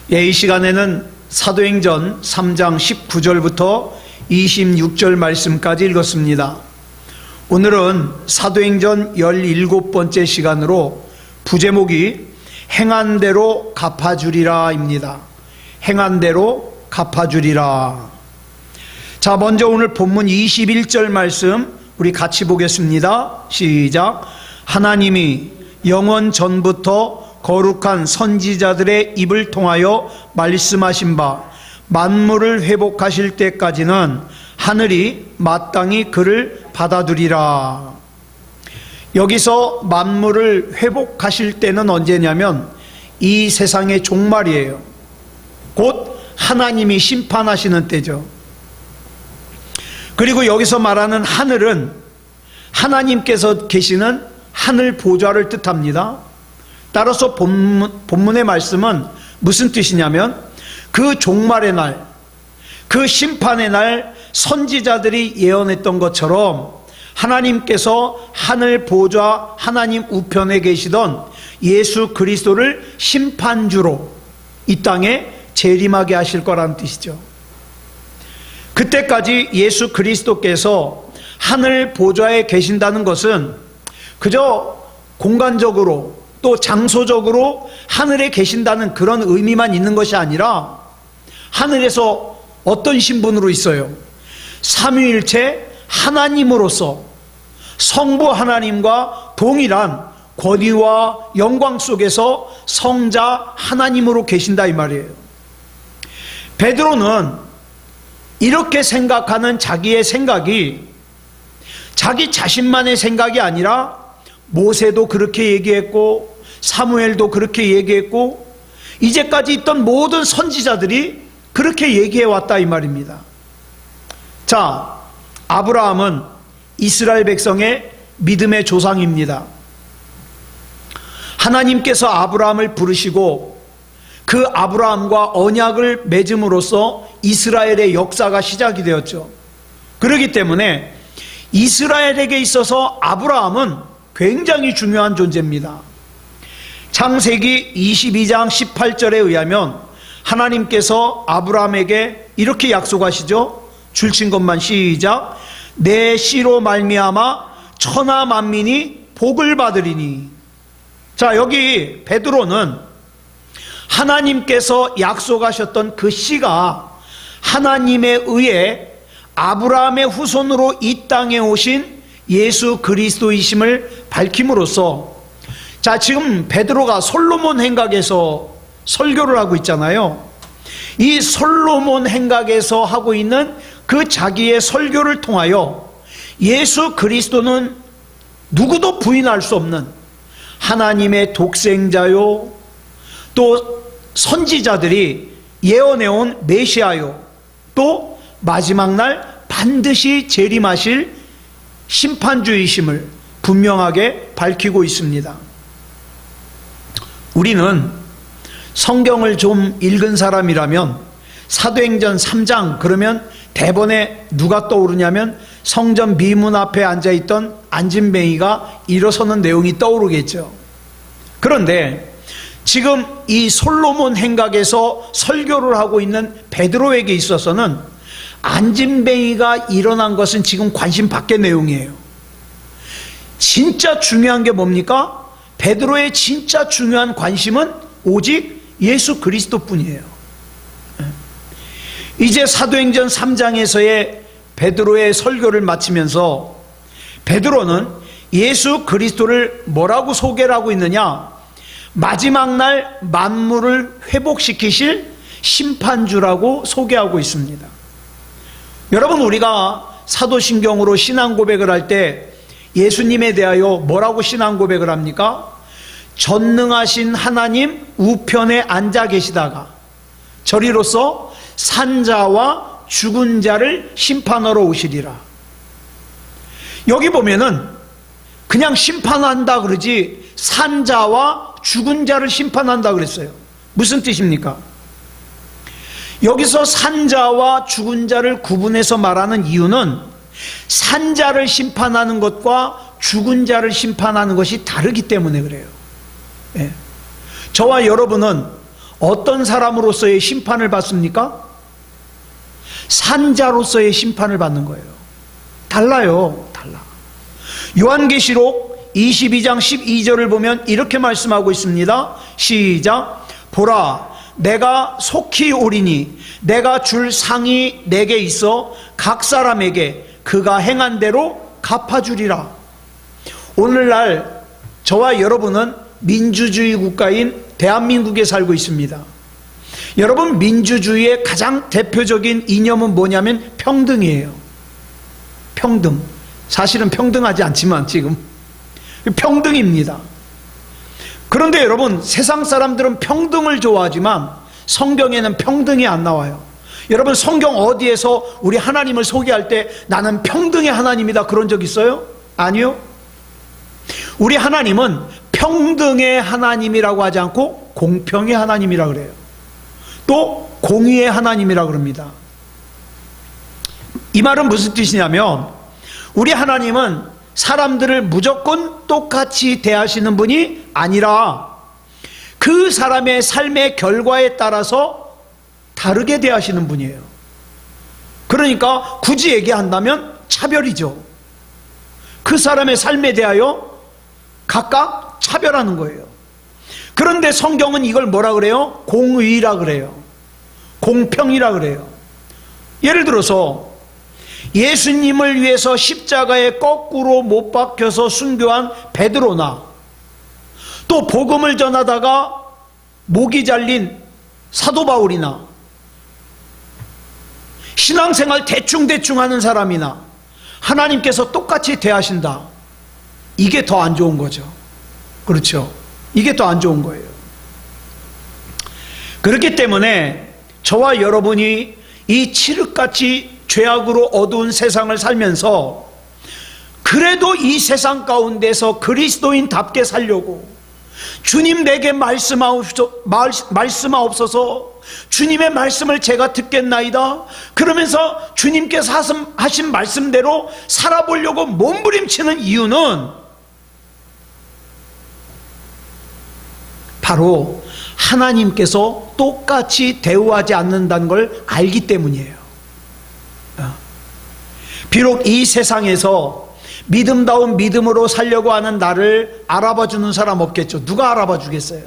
이 시간에는 사도행전 3장 19절부터 26절 말씀까지 읽었습니다. 오늘은 사도행전 17번째 시간으로 부제목이 행한 대로 갚아주리라 입니다. 행한 대로 갚아주리라. 자, 먼저 오늘 본문 21절 말씀 우리 같이 보겠습니다. 시작. 하나님이 영원 전부터 거룩한 선지자들의 입을 통하여 말씀하신 바 만물을 회복하실 때까지는 하늘이 마땅히 그를 받아두리라. 여기서 만물을 회복하실 때는 언제냐면 이 세상의 종말이에요. 곧 하나님이 심판하시는 때죠. 그리고 여기서 말하는 하늘은 하나님께서 계시는 하늘 보좌를 뜻합니다. 따라서 본문의 말씀은 무슨 뜻이냐면 그 종말의 날, 그 심판의 날 선지자들이 예언했던 것처럼 하나님께서 하늘 보좌 하나님 우편에 계시던 예수 그리스도를 심판주로 이 땅에 재림하게 하실 거라는 뜻이죠. 그때까지 예수 그리스도께서 하늘 보좌에 계신다는 것은 그저 공간적으로 또 장소적으로 하늘에 계신다는 그런 의미만 있는 것이 아니라 하늘에서 어떤 신분으로 있어요? 삼위일체 하나님으로서 성부 하나님과 동일한 권위와 영광 속에서 성자 하나님으로 계신다 이 말이에요. 베드로는 이렇게 생각하는 자기의 생각이 자기 자신만의 생각이 아니라 모세도 그렇게 얘기했고 사무엘도 그렇게 얘기했고 이제까지 있던 모든 선지자들이 그렇게 얘기해 왔다 이 말입니다. 자, 아브라함은 이스라엘 백성의 믿음의 조상입니다. 하나님께서 아브라함을 부르시고 그 아브라함과 언약을 맺음으로써 이스라엘의 역사가 시작이 되었죠. 그렇기 때문에 이스라엘에게 있어서 아브라함은 굉장히 중요한 존재입니다. 창세기 22장 18절에 의하면 하나님께서 아브라함에게 이렇게 약속하시죠. 줄친 것만 시작. 내 씨로 말미암아 천하 만민이 복을 받으리니. 자, 여기 베드로는 하나님께서 약속하셨던 그 씨가 하나님에 의해 아브라함의 후손으로 이 땅에 오신 예수 그리스도이심을 밝힘으로써, 자, 지금 베드로가 솔로몬 행각에서 설교를 하고 있잖아요. 이 솔로몬 행각에서 하고 있는 그 자기의 설교를 통하여 예수 그리스도는 누구도 부인할 수 없는 하나님의 독생자요, 또 선지자들이 예언해온 메시아요, 또 마지막 날 반드시 재림하실 심판주이심을 분명하게 밝히고 있습니다. 우리는 성경을 좀 읽은 사람이라면 사도행전 3장 그러면 대본에 누가 떠오르냐면 성전 미문 앞에 앉아있던 안진뱅이가 일어서는 내용이 떠오르겠죠. 그런데 지금 이 솔로몬 행각에서 설교를 하고 있는 베드로에게 있어서는 안진뱅이가 일어난 것은 지금 관심 밖의 내용이에요. 진짜 중요한 게 뭡니까? 베드로의 진짜 중요한 관심은 오직 예수 그리스도뿐이에요. 이제 사도행전 3장에서의 베드로의 설교를 마치면서 베드로는 예수 그리스도를 뭐라고 소개를 하고 있느냐? 마지막 날 만물을 회복시키실 심판주라고 소개하고 있습니다. 여러분, 우리가 사도신경으로 신앙 고백을 할 때 예수님에 대하여 뭐라고 신앙 고백을 합니까? 전능하신 하나님 우편에 앉아 계시다가 저리로서 산자와 죽은 자를 심판하러 오시리라. 여기 보면은 그냥 심판한다 그러지 산자와 죽은 자를 심판한다 그랬어요. 무슨 뜻입니까? 여기서 산자와 죽은 자를 구분해서 말하는 이유는 산자를 심판하는 것과 죽은 자를 심판하는 것이 다르기 때문에 그래요. 예. 저와 여러분은 어떤 사람으로서의 심판을 받습니까? 산자로서의 심판을 받는 거예요. 달라요. 달라. 요한계시록 22장 12절을 보면 이렇게 말씀하고 있습니다. 시작. 보라, 내가 속히 오리니 내가 줄 상이 내게 있어 각 사람에게 그가 행한 대로 갚아주리라. 오늘날 저와 여러분은 민주주의 국가인 대한민국에 살고 있습니다. 여러분, 민주주의의 가장 대표적인 이념은 뭐냐면 평등이에요. 평등. 사실은 평등하지 않지만 지금 평등입니다. 그런데 여러분, 세상 사람들은 평등을 좋아하지만 성경에는 평등이 안 나와요. 여러분, 성경 어디에서 우리 하나님을 소개할 때 나는 평등의 하나님이다 그런 적 있어요? 아니요. 우리 하나님은 평등의 하나님이라고 하지 않고 공평의 하나님이라고 그래요. 또 공의의 하나님이라고 그럽니다. 이 말은 무슨 뜻이냐면 우리 하나님은 사람들을 무조건 똑같이 대하시는 분이 아니라 그 사람의 삶의 결과에 따라서 다르게 대하시는 분이에요. 그러니까 굳이 얘기한다면 차별이죠. 그 사람의 삶에 대하여 각각 차별하는 거예요. 그런데 성경은 이걸 뭐라 그래요? 공의라 그래요. 공평이라 그래요. 예를 들어서 예수님을 위해서 십자가에 거꾸로 못 박혀서 순교한 베드로나 또 복음을 전하다가 목이 잘린 사도 바울이나 신앙생활 대충대충 하는 사람이나 하나님께서 똑같이 대하신다. 이게 더 안 좋은 거죠. 그렇죠? 이게 더 안 좋은 거예요. 그렇기 때문에 저와 여러분이 이 칠흑같이 죄악으로 어두운 세상을 살면서 그래도 이 세상 가운데서 그리스도인답게 살려고 주님 내게 말씀하옵소서, 주님의 말씀을 제가 듣겠나이다 그러면서 주님께서 하신 말씀대로 살아보려고 몸부림치는 이유는 바로 하나님께서 똑같이 대우하지 않는다는 걸 알기 때문이에요. 비록 이 세상에서 믿음다운 믿음으로 살려고 하는 나를 알아봐주는 사람 없겠죠. 누가 알아봐 주겠어요?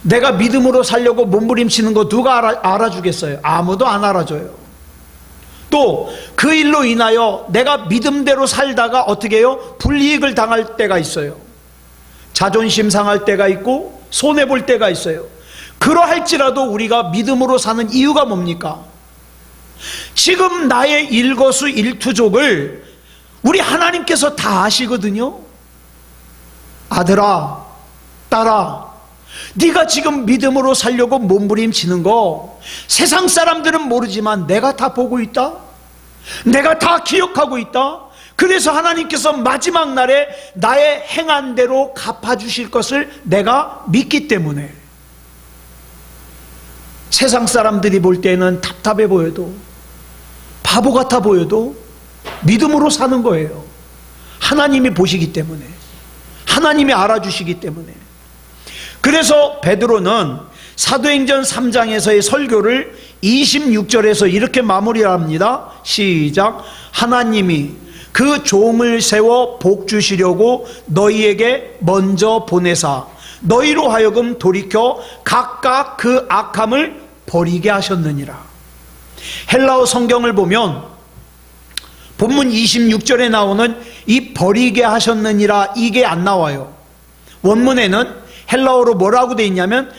내가 믿음으로 살려고 몸부림치는 거 누가 알아주겠어요? 아무도 안 알아줘요. 또 그 일로 인하여 내가 믿음대로 살다가 어떻게 해요? 불이익을 당할 때가 있어요. 자존심 상할 때가 있고 손해볼 때가 있어요. 그러할지라도 우리가 믿음으로 사는 이유가 뭡니까? 지금 나의 일거수일투족을 우리 하나님께서 다 아시거든요. 아들아, 딸아, 네가 지금 믿음으로 살려고 몸부림치는 거 세상 사람들은 모르지만 내가 다 보고 있다. 내가 다 기억하고 있다. 그래서 하나님께서 마지막 날에 나의 행한 대로 갚아주실 것을 내가 믿기 때문에 세상 사람들이 볼 때는 답답해 보여도 바보 같아 보여도 믿음으로 사는 거예요. 하나님이 보시기 때문에, 하나님이 알아주시기 때문에. 그래서 베드로는 사도행전 3장에서의 설교를 26절에서 이렇게 마무리합니다. 시작. 하나님이 그 종을 세워 복 주시려고 너희에게 먼저 보내사 너희로 하여금 돌이켜 각각 그 악함을 버리게 하셨느니라. 헬라어 성경을 보면 본문 26절에 나오는 이 버리게 하셨느니라 이게 안 나와요. 원문에는 헬라어로 뭐라고 돼 있냐면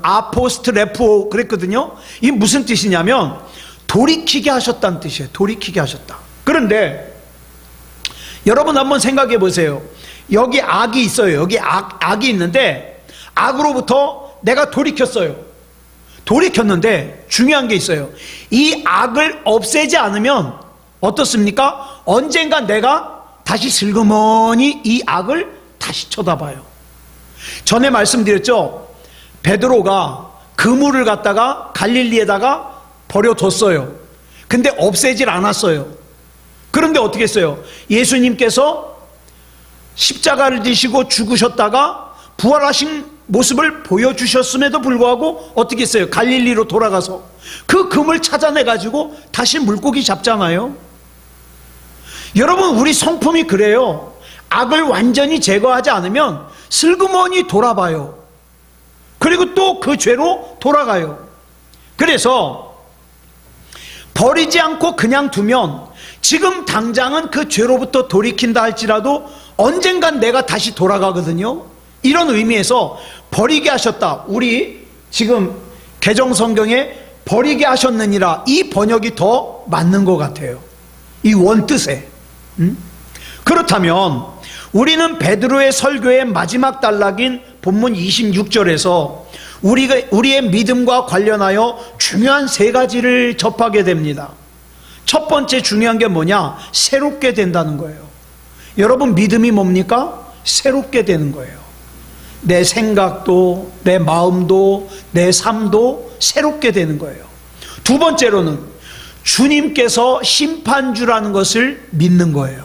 아포스트레프오 그랬거든요. 이게 무슨 뜻이냐면 돌이키게 하셨다는 뜻이에요. 돌이키게 하셨다. 그런데 여러분 한번 생각해 보세요. 여기 악이 있어요. 여기 악이 있는데 악으로부터 내가 돌이켰어요. 돌이켰는데 중요한 게 있어요. 이 악을 없애지 않으면 어떻습니까? 언젠가 내가 다시 슬그머니 이 악을 다시 쳐다봐요. 전에 말씀드렸죠. 베드로가 그물을 갖다가 갈릴리에다가 버려뒀어요. 근데 없애질 않았어요. 그런데 어떻게 했어요? 예수님께서 십자가를 지시고 죽으셨다가 부활하신 모습을 보여주셨음에도 불구하고 어떻게 했어요? 갈릴리로 돌아가서 그 금을 찾아내가지고 다시 물고기 잡잖아요. 여러분, 우리 성품이 그래요. 악을 완전히 제거하지 않으면 슬그머니 돌아봐요. 그리고 또 그 죄로 돌아가요. 그래서 버리지 않고 그냥 두면 지금 당장은 그 죄로부터 돌이킨다 할지라도 언젠간 내가 다시 돌아가거든요. 이런 의미에서 버리게 하셨다. 우리 지금 개정성경에 버리게 하셨느니라, 이 번역이 더 맞는 것 같아요. 이 원뜻에. 그렇다면 우리는 베드로의 설교의 마지막 단락인 본문 26절에서 우리의 믿음과 관련하여 중요한 세 가지를 접하게 됩니다. 첫 번째 중요한 게 뭐냐? 새롭게 된다는 거예요. 여러분, 믿음이 뭡니까? 새롭게 되는 거예요. 내 생각도, 내 마음도, 내 삶도 새롭게 되는 거예요. 두 번째로는 주님께서 심판주라는 것을 믿는 거예요.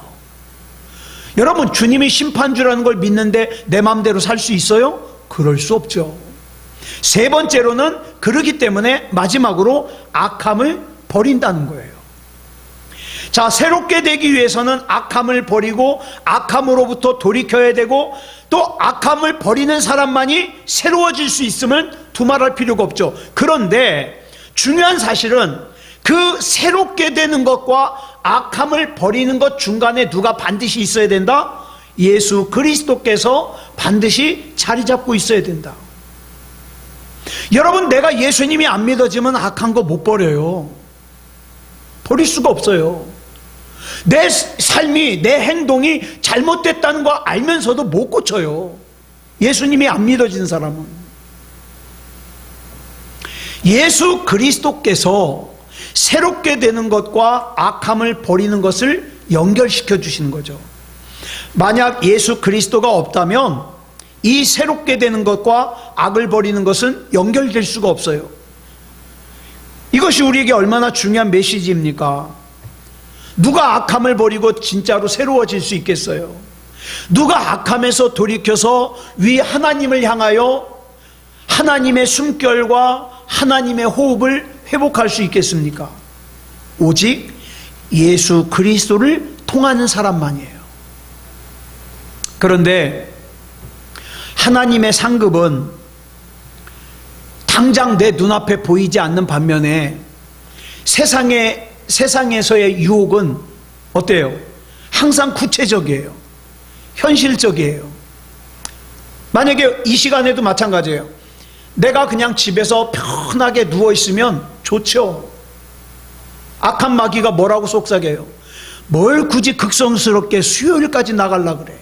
여러분, 주님이 심판주라는 걸 믿는데 내 마음대로 살 수 있어요? 그럴 수 없죠. 세 번째로는 그러기 때문에 마지막으로 악함을 버린다는 거예요. 자, 새롭게 되기 위해서는 악함을 버리고 악함으로부터 돌이켜야 되고, 또 악함을 버리는 사람만이 새로워질 수 있음을 두말할 필요가 없죠. 그런데 중요한 사실은 그 새롭게 되는 것과 악함을 버리는 것 중간에 누가 반드시 있어야 된다? 예수 그리스도께서 반드시 자리 잡고 있어야 된다. 여러분, 내가 예수님이 안 믿어지면 악한 거 못 버려요. 버릴 수가 없어요. 내 삶이, 내 행동이 잘못됐다는 거 알면서도 못 고쳐요. 예수님이 안 믿어진 사람은. 예수 그리스도께서 새롭게 되는 것과 악함을 버리는 것을 연결시켜 주시는 거죠. 만약 예수 그리스도가 없다면 이 새롭게 되는 것과 악을 버리는 것은 연결될 수가 없어요. 이것이 우리에게 얼마나 중요한 메시지입니까? 누가 악함을 버리고 진짜로 새로워질 수 있겠어요? 누가 악함에서 돌이켜서 위 하나님을 향하여 하나님의 숨결과 하나님의 호흡을 회복할 수 있겠습니까? 오직 예수 그리스도를 통하는 사람만이에요. 그런데 하나님의 상급은 당장 내 눈앞에 보이지 않는 반면에 세상에서의 유혹은 어때요? 항상 구체적이에요. 현실적이에요. 만약에 이 시간에도 마찬가지예요. 내가 그냥 집에서 편하게 누워있으면 좋죠. 악한 마귀가 뭐라고 속삭여요? 뭘 굳이 극성스럽게 수요일까지 나가려고 그래.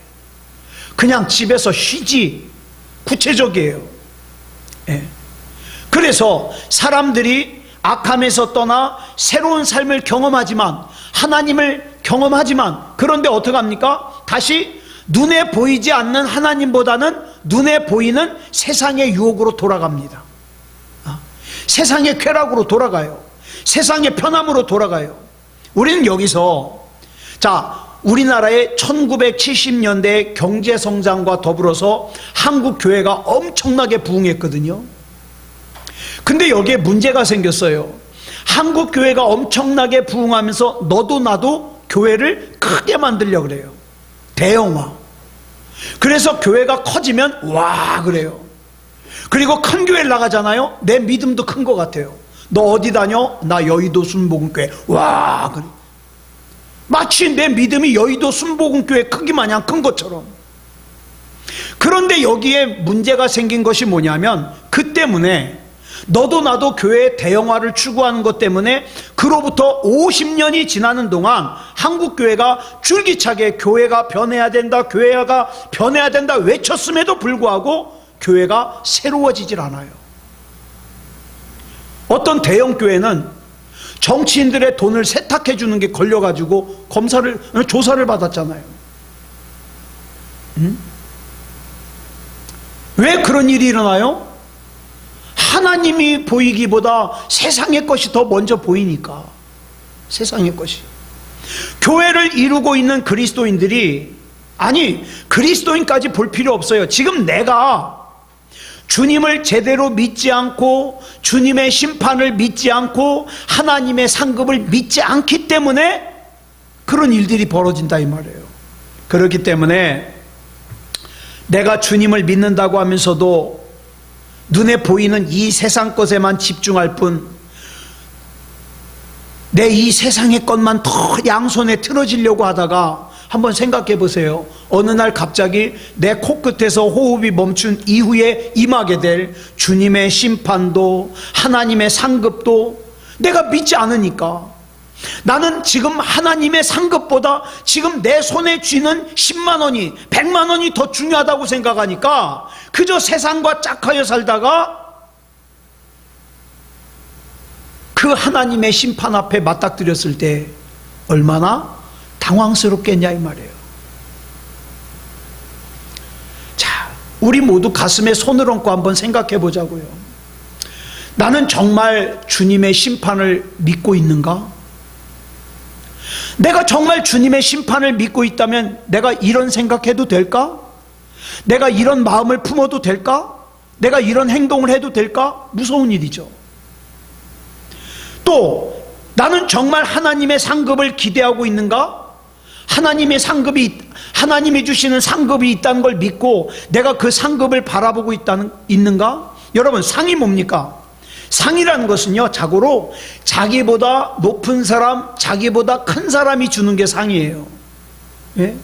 그냥 집에서 쉬지. 구체적이에요. 예. 그래서 사람들이 악함에서 떠나 새로운 삶을 경험하지만, 하나님을 경험하지만, 그런데 어떡합니까? 다시 눈에 보이지 않는 하나님보다는 눈에 보이는 세상의 유혹으로 돌아갑니다. 세상의 쾌락으로 돌아가요. 세상의 편함으로 돌아가요. 우리는 여기서, 자, 우리나라의 1970년대 경제 성장과 더불어서 한국 교회가 엄청나게 부흥했거든요. 근데 여기에 문제가 생겼어요. 한국 교회가 엄청나게 부흥하면서 너도 나도 교회를 크게 만들려고 그래요. 대형화. 그래서 교회가 커지면 와 그래요. 그리고 큰 교회를 나가잖아요. 내 믿음도 큰 것 같아요. 너 어디 다녀? 나 여의도 순복음교회. 와 그래. 마치 내 믿음이 여의도 순복음교회 크기 마냥 큰 것처럼. 그런데 여기에 문제가 생긴 것이 뭐냐면, 그 때문에 너도 나도 교회의 대형화를 추구하는 것 때문에 그로부터 50년이 지나는 동안 한국 교회가 줄기차게 교회가 변해야 된다, 교회가 변해야 된다 외쳤음에도 불구하고 교회가 새로워지질 않아요. 어떤 대형 교회는 정치인들의 돈을 세탁해 주는 게 걸려가지고 조사를 받았잖아요. 왜 그런 일이 일어나요? 하나님이 보이기보다 세상의 것이 더 먼저 보이니까. 세상의 것이. 교회를 이루고 있는 그리스도인들이, 아니 그리스도인까지 볼 필요 없어요. 지금 내가 주님을 제대로 믿지 않고 주님의 심판을 믿지 않고 하나님의 상급을 믿지 않기 때문에 그런 일들이 벌어진다 이 말이에요. 그렇기 때문에 내가 주님을 믿는다고 하면서도 눈에 보이는 이 세상 것에만 집중할 뿐 내 이 세상의 것만 더 양손에 틀어지려고 하다가 한번 생각해 보세요. 어느 날 갑자기 내 코끝에서 호흡이 멈춘 이후에 임하게 될 주님의 심판도 하나님의 상급도 내가 믿지 않으니까, 나는 지금 하나님의 상급보다 지금 내 손에 쥐는 10만 원이 100만 원이 더 중요하다고 생각하니까 그저 세상과 짝하여 살다가 그 하나님의 심판 앞에 맞닥뜨렸을 때 얼마나 당황스럽겠냐 이 말이에요. 자, 우리 모두 가슴에 손을 얹고 한번 생각해 보자고요. 나는 정말 주님의 심판을 믿고 있는가? 내가 정말 주님의 심판을 믿고 있다면 내가 이런 생각해도 될까? 내가 이런 마음을 품어도 될까? 내가 이런 행동을 해도 될까? 무서운 일이죠. 또 나는 정말 하나님의 상급을 기대하고 있는가? 하나님의 상급이, 하나님이 주시는 상급이 있다는 걸 믿고 내가 그 상급을 바라보고 있는가? 여러분, 상이 뭡니까? 상이라는 것은요, 자고로 자기보다 높은 사람, 자기보다 큰 사람이 주는 게 상이에요. 예?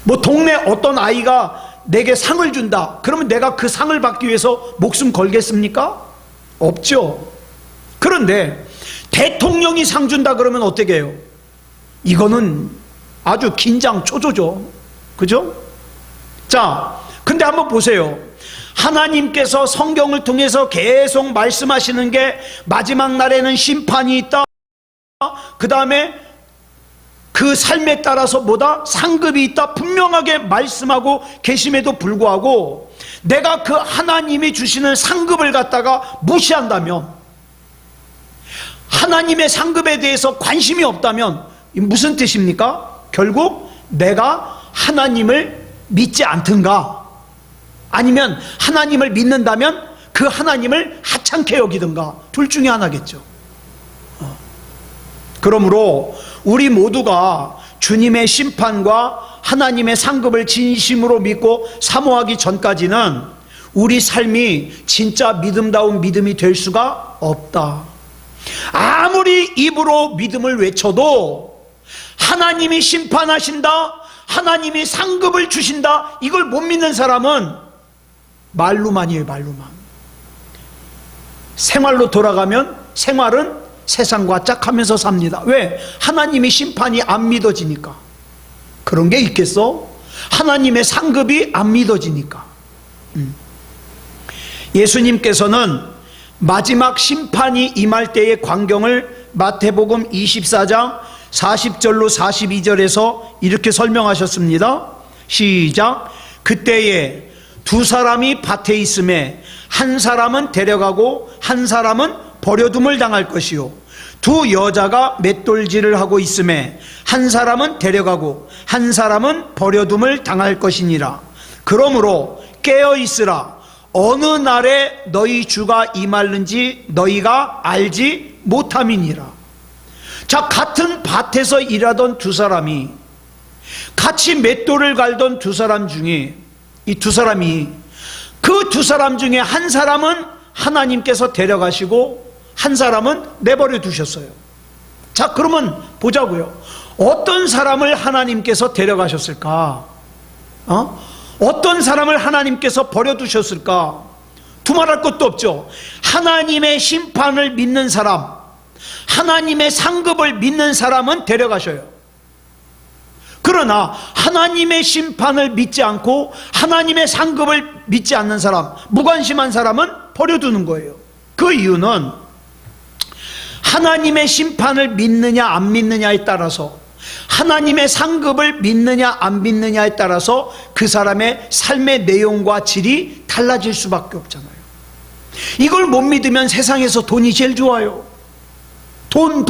뭐 동네 어떤 아이가 내게 상을 준다 그러면 내가 그 상을 받기 위해서 목숨 걸겠습니까? 없죠. 그런데 대통령이 상 준다 그러면 어떻게 해요? 이거는 아주 긴장 초조죠. 그죠? 자, 근데 한번 보세요. 하나님께서 성경을 통해서 계속 말씀하시는 게 마지막 날에는 심판이 있다, 그 다음에 그 삶에 따라서 뭐다? 상급이 있다 분명하게 말씀하고 계심에도 불구하고 내가 그 하나님이 주시는 상급을 갖다가 무시한다면, 하나님의 상급에 대해서 관심이 없다면 무슨 뜻입니까? 결국 내가 하나님을 믿지 않든가, 아니면 하나님을 믿는다면 그 하나님을 하찮게 여기든가, 둘 중에 하나겠죠. 그러므로 우리 모두가 주님의 심판과 하나님의 상급을 진심으로 믿고 사모하기 전까지는 우리 삶이 진짜 믿음다운 믿음이 될 수가 없다. 아무리 입으로 믿음을 외쳐도 하나님이 심판하신다, 하나님이 상급을 주신다, 이걸 못 믿는 사람은 말로만이에요. 말로만. 생활로 돌아가면 생활은 세상과 짝하면서 삽니다. 왜? 하나님의 심판이 안 믿어지니까. 그런 게 있겠어? 하나님의 상급이 안 믿어지니까. 예수님께서는 마지막 심판이 임할 때의 광경을 마태복음 24장 40절로 42절에서 이렇게 설명하셨습니다. 시작. 그때에 두 사람이 밭에 있음에 한 사람은 데려가고 한 사람은 버려둠을 당할 것이요, 두 여자가 맷돌질을 하고 있음에 한 사람은 데려가고 한 사람은 버려둠을 당할 것이니라. 그러므로 깨어 있으라. 어느 날에 너희 주가 임하는지 너희가 알지 못함이니라. 자, 같은 밭에서 일하던 두 사람이, 같이 맷돌을 갈던 두 사람 중에 이 두 사람이, 그 두 사람 중에 한 사람은 하나님께서 데려가시고 한 사람은 내버려 두셨어요. 자, 그러면 보자고요. 어떤 사람을 하나님께서 데려가셨을까? 어떤 사람을 하나님께서 버려두셨을까? 두말할 것도 없죠. 하나님의 심판을 믿는 사람, 하나님의 상급을 믿는 사람은 데려가셔요. 그러나 하나님의 심판을 믿지 않고 하나님의 상급을 믿지 않는 사람, 무관심한 사람은 버려두는 거예요. 그 이유는 하나님의 심판을 믿느냐 안 믿느냐에 따라서, 하나님의 상급을 믿느냐 안 믿느냐에 따라서 그 사람의 삶의 내용과 질이 달라질 수밖에 없잖아요. 이걸 못 믿으면 세상에서 돈이 제일 좋아요. 돈.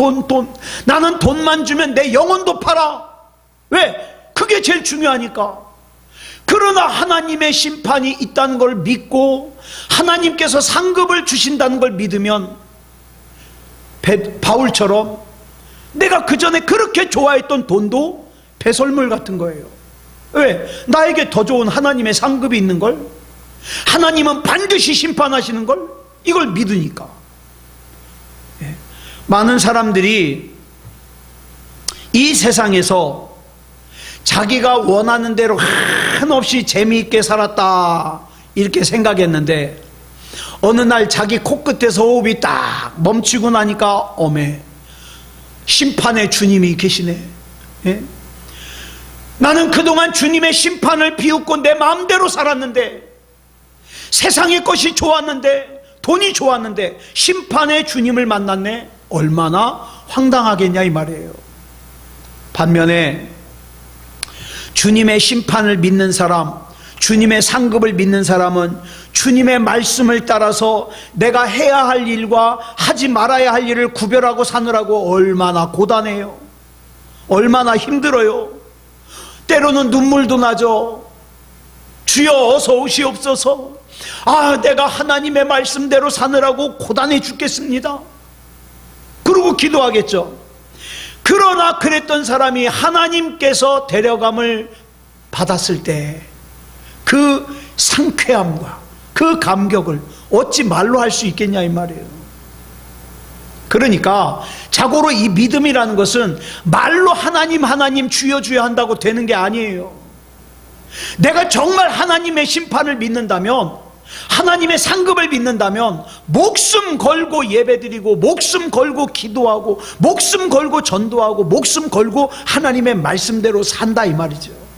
나는 돈만 주면 내 영혼도 팔아. 왜? 그게 제일 중요하니까. 그러나 하나님의 심판이 있다는 걸 믿고 하나님께서 상급을 주신다는 걸 믿으면 바울처럼 내가 그 전에 그렇게 좋아했던 돈도 배설물 같은 거예요. 왜? 나에게 더 좋은 하나님의 상급이 있는 걸, 하나님은 반드시 심판하시는 걸, 이걸 믿으니까. 많은 사람들이 이 세상에서 자기가 원하는 대로 한없이 재미있게 살았다 이렇게 생각했는데 어느 날 자기 코끝에서 호흡이 딱 멈추고 나니까 어메, 심판의 주님이 계시네. 예? 나는 그동안 주님의 심판을 비웃고 내 마음대로 살았는데, 세상의 것이 좋았는데, 돈이 좋았는데 심판의 주님을 만났네. 얼마나 황당하겠냐 이 말이에요. 반면에 주님의 심판을 믿는 사람, 주님의 상급을 믿는 사람은 주님의 말씀을 따라서 내가 해야 할 일과 하지 말아야 할 일을 구별하고 사느라고 얼마나 고단해요. 얼마나 힘들어요. 때로는 눈물도 나죠. 주여 어서 오시옵소서. 아, 내가 하나님의 말씀대로 사느라고 고단해 죽겠습니다. 그러고 기도하겠죠. 그러나 그랬던 사람이 하나님께서 데려감을 받았을 때 그 상쾌함과 그 감격을 어찌 말로 할 수 있겠냐 이 말이에요. 그러니까 자고로 이 믿음이라는 것은 말로 하나님 주여 주여 한다고 되는 게 아니에요. 내가 정말 하나님의 심판을 믿는다면, 하나님의 상급을 믿는다면 목숨 걸고 예배드리고 목숨 걸고 기도하고 목숨 걸고 전도하고 목숨 걸고 하나님의 말씀대로 산다 이 말이죠.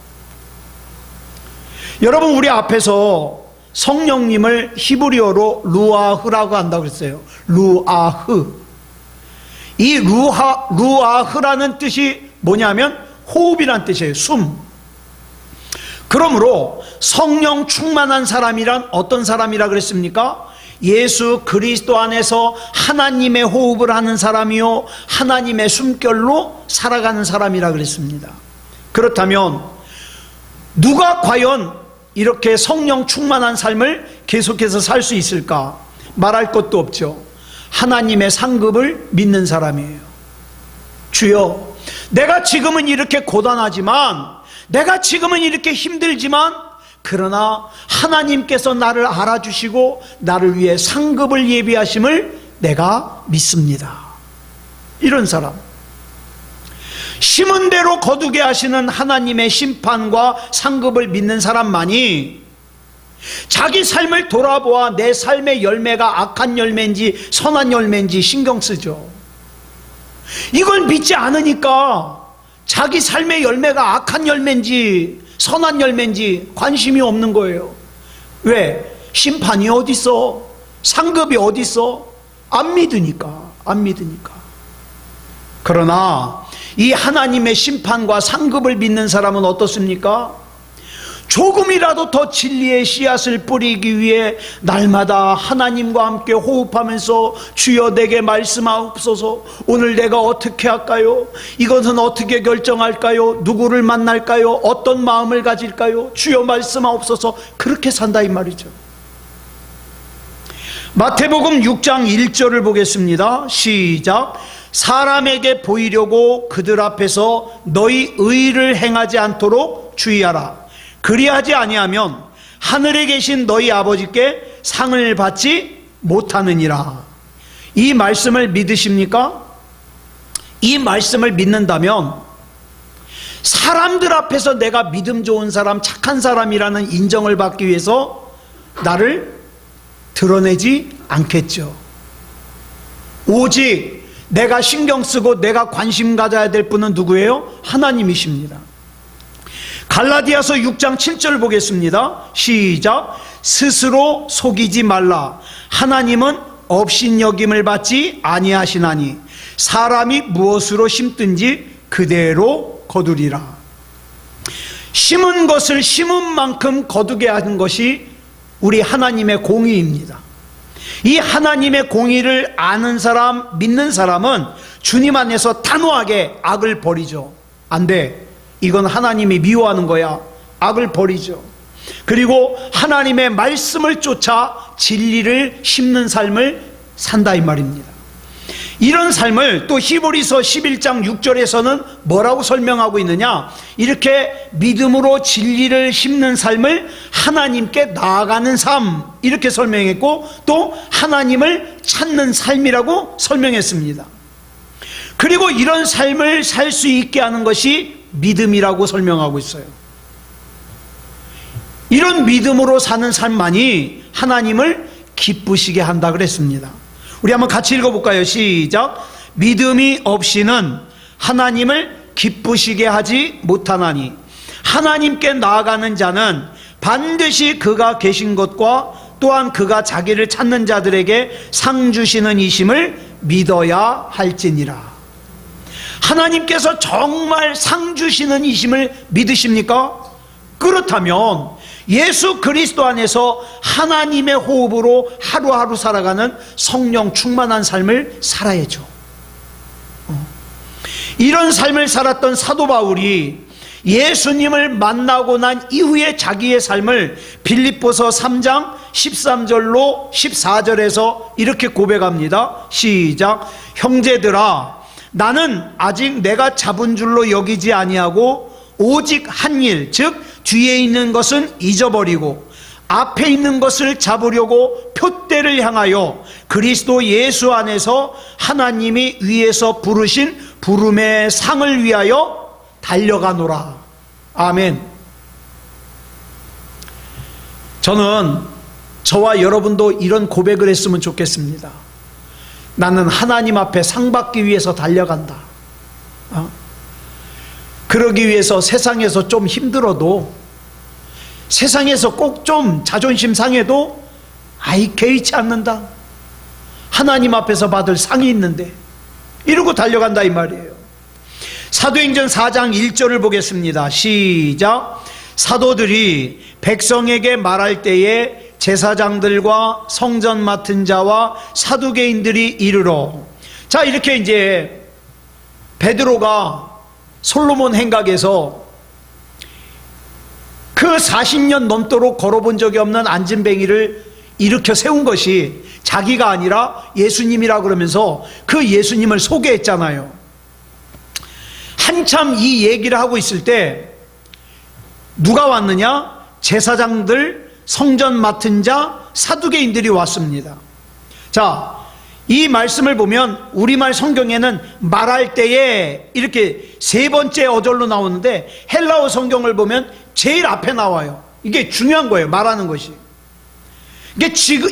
여러분, 우리 앞에서 성령님을 히브리어로 루아흐라고 한다고 했어요. 루아흐. 이 루아흐라는 뜻이 뭐냐면 호흡이란 뜻이에요. 숨. 그러므로 성령 충만한 사람이란 어떤 사람이라 그랬습니까? 예수 그리스도 안에서 하나님의 호흡을 하는 사람이요 하나님의 숨결로 살아가는 사람이라 그랬습니다. 그렇다면 누가 과연 이렇게 성령 충만한 삶을 계속해서 살 수 있을까? 말할 것도 없죠. 하나님의 상급을 믿는 사람이에요. 주여, 내가 지금은 이렇게 고단하지만, 내가 지금은 이렇게 힘들지만, 그러나 하나님께서 나를 알아주시고 나를 위해 상급을 예비하심을 내가 믿습니다. 이런 사람. 심은 대로 거두게 하시는 하나님의 심판과 상급을 믿는 사람만이 자기 삶을 돌아보아 내 삶의 열매가 악한 열매인지 선한 열매인지 신경 쓰죠. 이걸 믿지 않으니까 자기 삶의 열매가 악한 열매인지 선한 열매인지 관심이 없는 거예요. 왜? 심판이 어디 있어? 상급이 어디 있어? 안 믿으니까. 그러나 이 하나님의 심판과 상급을 믿는 사람은 어떻습니까? 조금이라도 더 진리의 씨앗을 뿌리기 위해 날마다 하나님과 함께 호흡하면서 주여 내게 말씀하옵소서. 오늘 내가 어떻게 할까요? 이것은 어떻게 결정할까요? 누구를 만날까요? 어떤 마음을 가질까요? 주여 말씀하옵소서. 그렇게 산다 이 말이죠. 마태복음 6장 1절을 보겠습니다. 시작. 사람에게 보이려고 그들 앞에서 너희 의를 행하지 않도록 주의하라. 그리하지 아니하면 하늘에 계신 너희 아버지께 상을 받지 못하느니라. 이 말씀을 믿으십니까? 이 말씀을 믿는다면 사람들 앞에서 내가 믿음 좋은 사람, 착한 사람이라는 인정을 받기 위해서 나를 드러내지 않겠죠. 오직 내가 신경 쓰고 내가 관심 가져야 될 분은 누구예요? 하나님이십니다. 갈라디아서 6장 7절 보겠습니다. 시작. 스스로 속이지 말라. 하나님은 업신여김을 받지 아니하시나니 사람이 무엇으로 심든지 그대로 거두리라. 심은 것을 심은 만큼 거두게 하는 것이 우리 하나님의 공의입니다. 이 하나님의 공의를 아는 사람, 믿는 사람은 주님 안에서 단호하게 악을 버리죠. 안 돼. 이건 하나님이 미워하는 거야. 악을 버리죠. 그리고 하나님의 말씀을 쫓아 진리를 심는 삶을 산다 이 말입니다. 이런 삶을 또 히브리서 11장 6절에서는 뭐라고 설명하고 있느냐, 이렇게 믿음으로 진리를 심는 삶을 하나님께 나아가는 삶, 이렇게 설명했고, 또 하나님을 찾는 삶이라고 설명했습니다. 그리고 이런 삶을 살 수 있게 하는 것이 믿음이라고 설명하고 있어요. 이런 믿음으로 사는 삶만이 하나님을 기쁘시게 한다 그랬습니다. 우리 한번 같이 읽어볼까요? 시작. 믿음이 없이는 하나님을 기쁘시게 하지 못하나니 하나님께 나아가는 자는 반드시 그가 계신 것과 또한 그가 자기를 찾는 자들에게 상 주시는 이심을 믿어야 할지니라. 하나님께서 정말 상 주시는 이심을 믿으십니까? 그렇다면 예수 그리스도 안에서 하나님의 호흡으로 하루하루 살아가는 성령 충만한 삶을 살아야죠. 이런 삶을 살았던 사도 바울이 예수님을 만나고 난 이후에 자기의 삶을 빌립보서 3장 13절로 14절에서 이렇게 고백합니다. 시작. 형제들아, 나는 아직 내가 잡은 줄로 여기지 아니하고 오직 한 일, 즉 뒤에 있는 것은 잊어버리고 앞에 있는 것을 잡으려고 표대를 향하여 그리스도 예수 안에서 하나님이 위에서 부르신 부름의 상을 위하여 달려가노라. 아멘. 저는 저와 여러분도 이런 고백을 했으면 좋겠습니다. 나는 하나님 앞에 상 받기 위해서 달려간다. 그러기 위해서 세상에서 좀 힘들어도, 세상에서 꼭 좀 자존심 상해도 개의치 않는다. 하나님 앞에서 받을 상이 있는데 이러고 달려간다 이 말이에요. 사도행전 4장 1절을 보겠습니다. 시작. 사도들이 백성에게 말할 때에 제사장들과 성전 맡은 자와 사두개인들이 이르러. 자, 이렇게 이제 베드로가 솔로몬 행각에서 그 40년 넘도록 걸어본 적이 없는 안진뱅이를 일으켜 세운 것이 자기가 아니라 예수님이라 그러면서 그 예수님을 소개했잖아요. 한참 이 얘기를 하고 있을 때 누가 왔느냐? 제사장들, 성전 맡은 자, 사두개인들이 왔습니다. 자, 이 말씀을 보면 우리말 성경에는 말할 때에 이렇게 세 번째 어절로 나오는데 헬라어 성경을 보면 제일 앞에 나와요. 이게 중요한 거예요. 말하는 것이.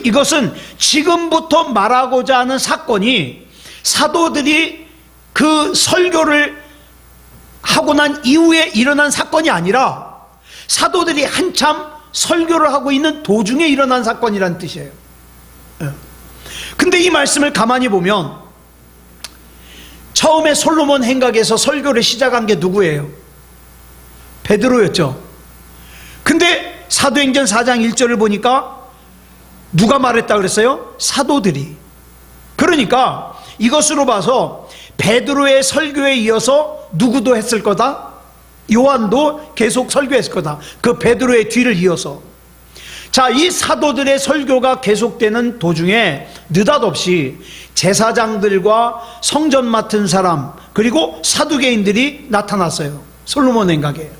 이것은 지금부터 말하고자 하는 사건이 사도들이 그 설교를 하고 난 이후에 일어난 사건이 아니라 사도들이 한참 설교를 하고 있는 도중에 일어난 사건이라는 뜻이에요. 근데 이 말씀을 가만히 보면 처음에 솔로몬 행각에서 설교를 시작한 게 누구예요? 베드로였죠. 근데 사도행전 4장 1절을 보니까 누가 말했다 그랬어요? 사도들이. 그러니까 이것으로 봐서 베드로의 설교에 이어서 누구도 했을 거다? 요한도 계속 설교했을 거다. 그 베드로의 뒤를 이어서. 자, 이 사도들의 설교가 계속되는 도중에 느닷없이 제사장들과 성전 맡은 사람 그리고 사두개인들이 나타났어요. 솔로몬 행각에.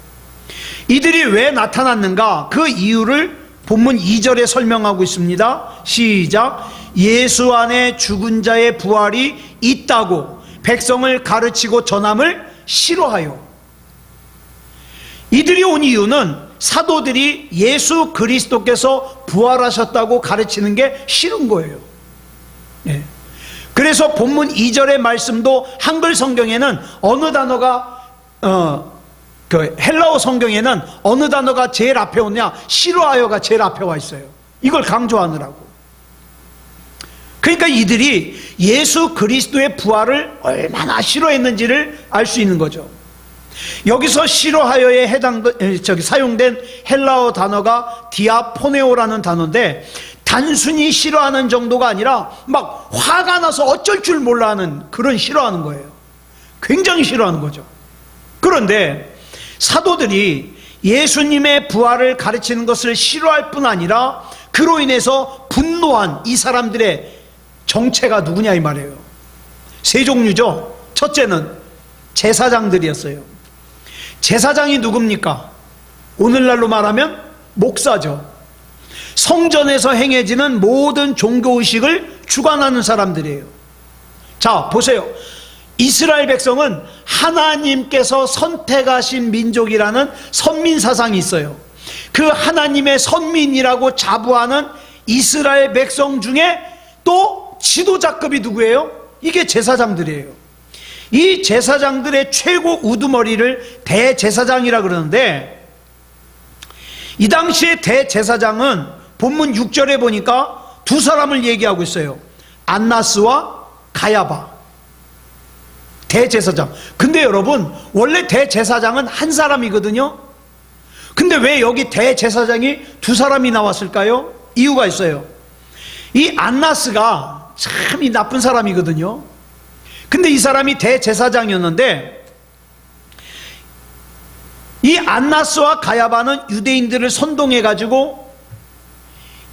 이들이 왜 나타났는가? 그 이유를 본문 2절에 설명하고 있습니다. 시작. 예수 안에 죽은 자의 부활이 있다고 백성을 가르치고 전함을 싫어하여. 이들이 온 이유는 사도들이 예수 그리스도께서 부활하셨다고 가르치는 게 싫은 거예요. 네. 그래서 본문 2절의 말씀도 한글 성경에는 어느 단어가 그 헬라어 성경에는 어느 단어가 제일 앞에 오냐? 싫어하여가 제일 앞에 와 있어요. 이걸 강조하느라고. 그러니까 이들이 예수 그리스도의 부활을 얼마나 싫어했는지를 알 수 있는 거죠. 여기서 싫어하여에 사용된 헬라어 단어가 디아포네오라는 단어인데 단순히 싫어하는 정도가 아니라 막 화가 나서 어쩔 줄 몰라 하는 그런 싫어하는 거예요. 굉장히 싫어하는 거죠. 그런데 사도들이 예수님의 부활을 가르치는 것을 싫어할 뿐 아니라 그로 인해서 분노한 이 사람들의 정체가 누구냐 이 말이에요. 세 종류죠. 첫째는 제사장들이었어요. 제사장이 누굽니까? 오늘날로 말하면 목사죠. 성전에서 행해지는 모든 종교의식을 주관하는 사람들이에요. 자, 보세요. 이스라엘 백성은 하나님께서 선택하신 민족이라는 선민사상이 있어요. 그 하나님의 선민이라고 자부하는 이스라엘 백성 중에 또 지도자급이 누구예요? 이게 제사장들이에요. 이 제사장들의 최고 우두머리를 대제사장이라 그러는데, 이 당시에 대제사장은 본문 6절에 보니까 두 사람을 얘기하고 있어요. 안나스와 가야바, 대제사장. 근데 여러분, 원래 대제사장은 한 사람이거든요. 근데 왜 여기 대제사장이 두 사람이 나왔을까요? 이유가 있어요. 이 안나스가 참 이 나쁜 사람이거든요. 근데 이 사람이 대제사장이었는데, 이 안나스와 가야바는 유대인들을 선동해가지고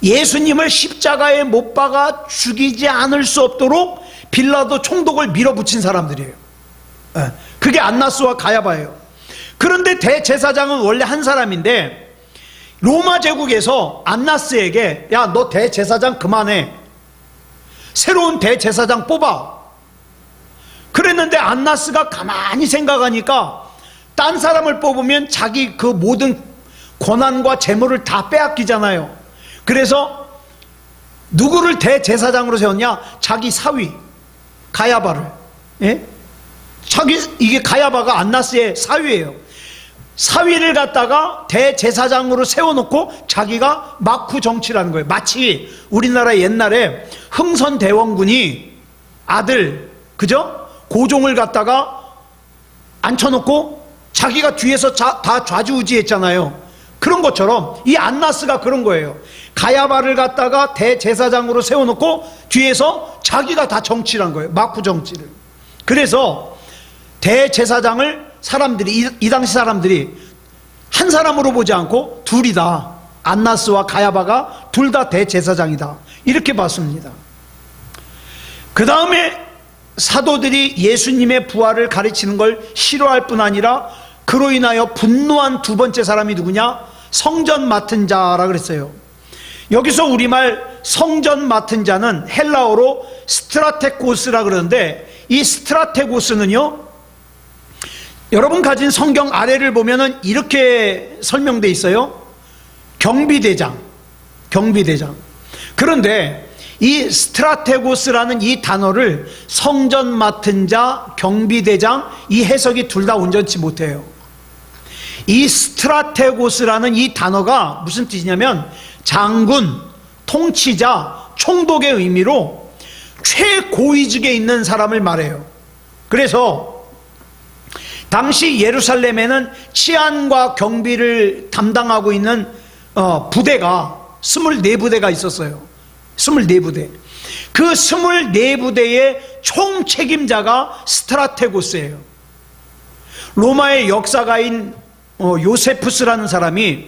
예수님을 십자가에 못 박아 죽이지 않을 수 없도록 빌라도 총독을 밀어붙인 사람들이에요. 그게 안나스와 가야바예요. 그런데 대제사장은 원래 한 사람인데, 로마 제국에서 안나스에게 야, 너 대제사장 그만해, 새로운 대제사장 뽑아, 그랬는데 안나스가 가만히 생각하니까 딴 사람을 뽑으면 자기 그 모든 권한과 재물을 다 빼앗기잖아요. 그래서 누구를 대제사장으로 세웠냐? 자기 사위 가야바를. 이게 가야바가 안나스의 사위예요. 사위를 갖다가 대제사장으로 세워놓고 자기가 막후 정치라는 거예요. 마치 우리나라 옛날에 흥선대원군이 아들, 그죠? 고종을 갖다가 앉혀놓고 자기가 뒤에서 다 좌지우지했잖아요. 그런 것처럼 이 안나스가 그런 거예요. 가야바를 갖다가 대제사장으로 세워놓고 뒤에서 자기가 다 정치란 거예요. 막후 정치를. 그래서 대제사장을 사람들이, 이 당시 사람들이 한 사람으로 보지 않고 둘이다, 안나스와 가야바가 둘 다 대제사장이다, 이렇게 봤습니다. 그 다음에 사도들이 예수님의 부활을 가르치는 걸 싫어할 뿐 아니라 그로 인하여 분노한 두 번째 사람이 누구냐? 성전 맡은 자라 그랬어요. 여기서 우리말 성전 맡은 자는 헬라어로 스트라테고스라 그러는데, 이 스트라테고스는요, 여러분 가진 성경 아래를 보면은 이렇게 설명되어 있어요. 경비대장. 그런데 이 스트라테고스라는 이 단어를 성전 맡은 자, 경비대장, 이 해석이 둘 다 온전치 못해요. 이 스트라테고스라는 이 단어가 무슨 뜻이냐면 장군, 통치자, 총독의 의미로 최고위직에 있는 사람을 말해요. 그래서 당시 예루살렘에는 치안과 경비를 담당하고 있는 부대가 24부대가 있었어요. 24부대. 그 24부대의 총책임자가 스트라테고스예요. 로마의 역사가인 요세푸스라는 사람이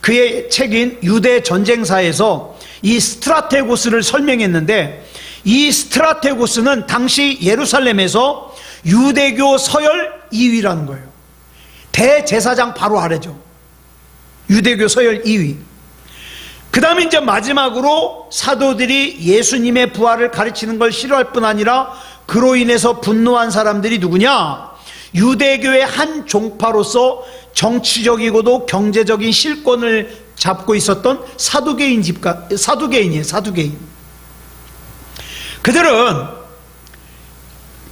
그의 책인 유대 전쟁사에서 이 스트라테고스를 설명했는데, 이 스트라테고스는 당시 예루살렘에서 유대교 서열 2위라는 거예요. 대제사장 바로 아래죠. 유대교 서열 2위. 그 다음에 이제 마지막으로 사도들이 예수님의 부활을 가르치는 걸 싫어할 뿐 아니라 그로 인해서 분노한 사람들이 누구냐? 유대교의 한 종파로서 정치적이고도 경제적인 실권을 잡고 있었던 사두개인이에요. 사두개인. 그들은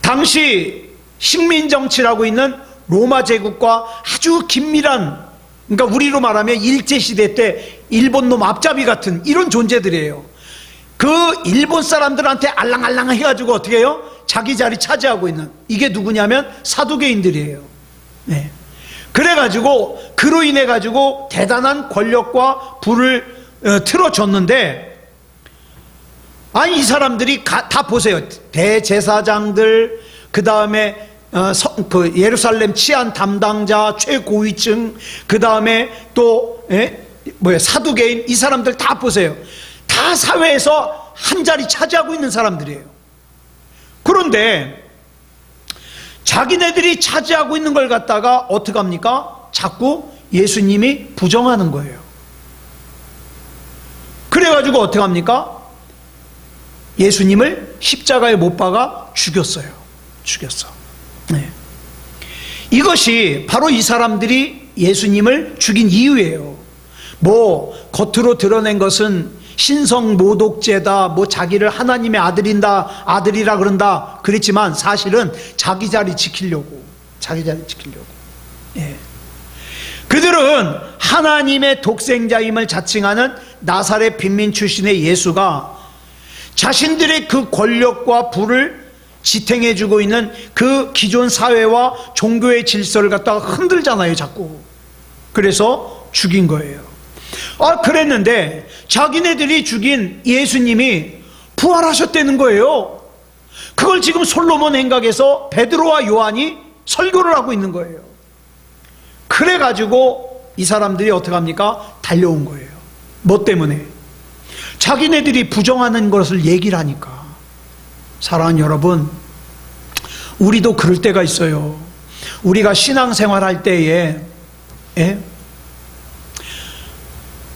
당시 식민정치라고 있는 로마 제국과 아주 긴밀한, 그러니까 우리로 말하면 일제시대 때 일본 놈 앞잡이 같은 이런 존재들이에요. 그 일본 사람들한테 알랑알랑 해가지고 어떻게 해요? 자기 자리 차지하고 있는, 이게 누구냐면 사두개인들이에요. 네. 그래가지고 그로 인해 가지고 대단한 권력과 부를 틀어줬는데, 아니 이 사람들이 다 보세요. 대제사장들, 그 다음에 그 예루살렘 치안 담당자, 최고위층, 그 다음에 또 사두개인, 이 사람들 다 보세요. 다 사회에서 한 자리 차지하고 있는 사람들이에요. 그런데 자기네들이 차지하고 있는 걸 갖다가 어떻게 합니까? 자꾸 예수님이 부정하는 거예요. 그래가지고 어떻게 합니까? 예수님을 십자가에 못 박아 죽였어요. 죽였어. 네. 이것이 바로 이 사람들이 예수님을 죽인 이유예요. 뭐 겉으로 드러낸 것은 신성 모독죄다, 뭐 자기를 하나님의 아들이라 그런다 그랬지만 사실은 자기 자리 지키려고. 예. 그들은 하나님의 독생자임을 자칭하는 나사렛 빈민 출신의 예수가 자신들의 그 권력과 부를 지탱해주고 있는 그 기존 사회와 종교의 질서를 갖다가 흔들잖아요, 자꾸. 그래서 죽인 거예요. 그랬는데 자기네들이 죽인 예수님이 부활하셨다는 거예요. 그걸 지금 솔로몬 행각에서 베드로와 요한이 설교를 하고 있는 거예요. 그래가지고 이 사람들이 어떻게 합니까? 달려온 거예요. 뭐 때문에? 자기네들이 부정하는 것을 얘기를 하니까. 사랑하는 여러분, 우리도 그럴 때가 있어요. 우리가 신앙생활 할 때에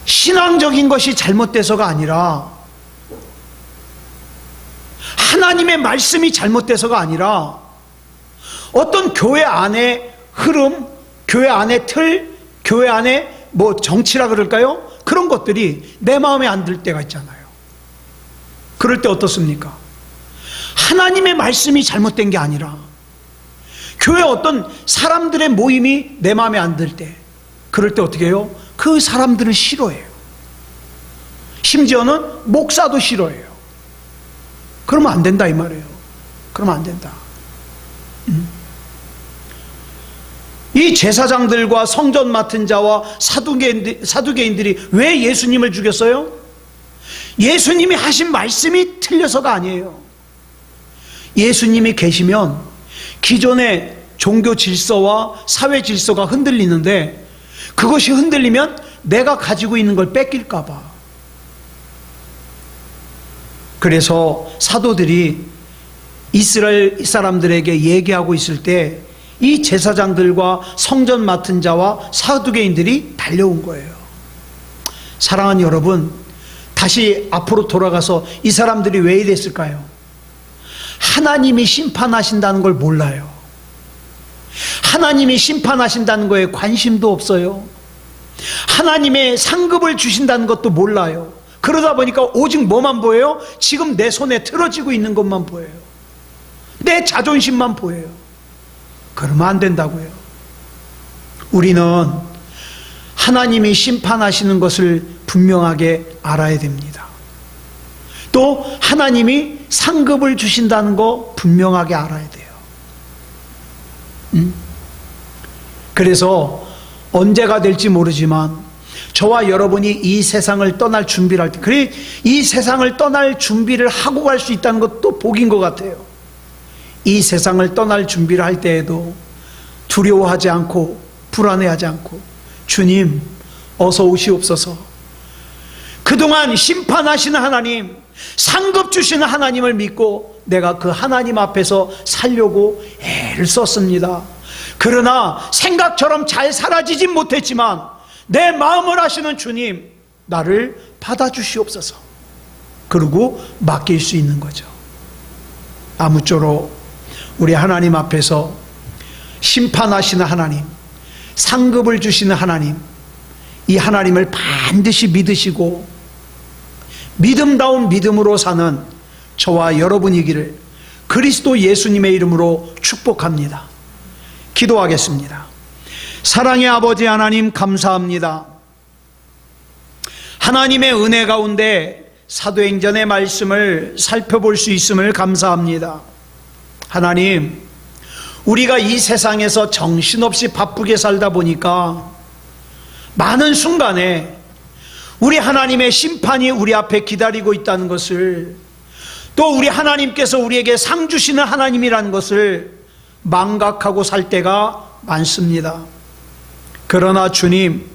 신앙적인 것이 잘못돼서가 아니라, 하나님의 말씀이 잘못돼서가 아니라, 어떤 교회 안의 흐름, 교회 안의 틀, 교회 안의 뭐 정치라 그럴까요? 그런 것들이 내 마음에 안 들 때가 있잖아요. 그럴 때 어떻습니까? 하나님의 말씀이 잘못된 게 아니라 교회 어떤 사람들의 모임이 내 마음에 안 들 때, 그럴 때 어떻게 해요? 그 사람들을 싫어해요. 심지어는 목사도 싫어해요. 그러면 안 된다 이 말이에요. 그러면 안 된다. 이 제사장들과 성전 맡은 자와 사두개인들이 왜 예수님을 죽였어요? 예수님이 하신 말씀이 틀려서가 아니에요. 예수님이 계시면 기존의 종교 질서와 사회 질서가 흔들리는데, 그것이 흔들리면 내가 가지고 있는 걸 뺏길까 봐. 그래서 사도들이 이스라엘 사람들에게 얘기하고 있을 때 이 제사장들과 성전 맡은 자와 사두개인들이 달려온 거예요. 사랑하는 여러분, 다시 앞으로 돌아가서 이 사람들이 왜 이랬을까요? 하나님이 심판하신다는 걸 몰라요. 하나님이 심판하신다는 거에 관심도 없어요. 하나님의 상급을 주신다는 것도 몰라요. 그러다 보니까 오직 뭐만 보여요? 지금 내 손에 틀어지고 있는 것만 보여요. 내 자존심만 보여요. 그러면 안 된다고요. 우리는 하나님이 심판하시는 것을 분명하게 알아야 됩니다. 또 하나님이 상급을 주신다는 거 분명하게 알아야 돼요. 그래서 언제가 될지 모르지만 저와 여러분이 이 세상을 떠날 준비를 할 때, 그래 이 세상을 떠날 준비를 하고 갈 수 있다는 것도 복인 것 같아요. 이 세상을 떠날 준비를 할 때에도 두려워하지 않고 불안해하지 않고, 주님 어서 오시옵소서. 그동안 심판하시는 하나님, 상급 주시는 하나님을 믿고 내가 그 하나님 앞에서 살려고 애를 썼습니다. 그러나 생각처럼 잘 살아지진 못했지만 내 마음을 아시는 주님, 나를 받아주시옵소서. 그리고 맡길 수 있는 거죠. 아무쪼록 우리 하나님 앞에서 심판하시는 하나님, 상급을 주시는 하나님, 이 하나님을 반드시 믿으시고 믿음다운 믿음으로 사는 저와 여러분이기를 그리스도 예수님의 이름으로 축복합니다. 기도하겠습니다. 사랑의 아버지 하나님, 감사합니다. 하나님의 은혜 가운데 사도행전의 말씀을 살펴볼 수 있음을 감사합니다. 하나님, 우리가 이 세상에서 정신없이 바쁘게 살다 보니까 많은 순간에 우리 하나님의 심판이 우리 앞에 기다리고 있다는 것을, 또 우리 하나님께서 우리에게 상 주시는 하나님이라는 것을 망각하고 살 때가 많습니다. 그러나 주님,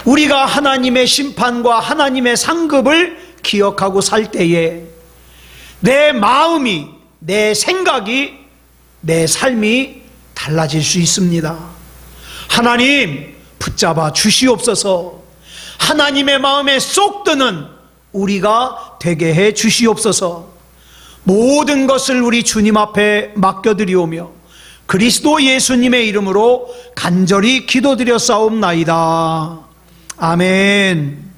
우리가 하나님의 심판과 하나님의 상급을 기억하고 살 때에 내 마음이, 내 생각이, 내 삶이 달라질 수 있습니다. 하나님 붙잡아 주시옵소서. 하나님의 마음에 쏙 드는 우리가 되게 해 주시옵소서. 모든 것을 우리 주님 앞에 맡겨드리오며 그리스도 예수님의 이름으로 간절히 기도드렸사옵나이다. 아멘.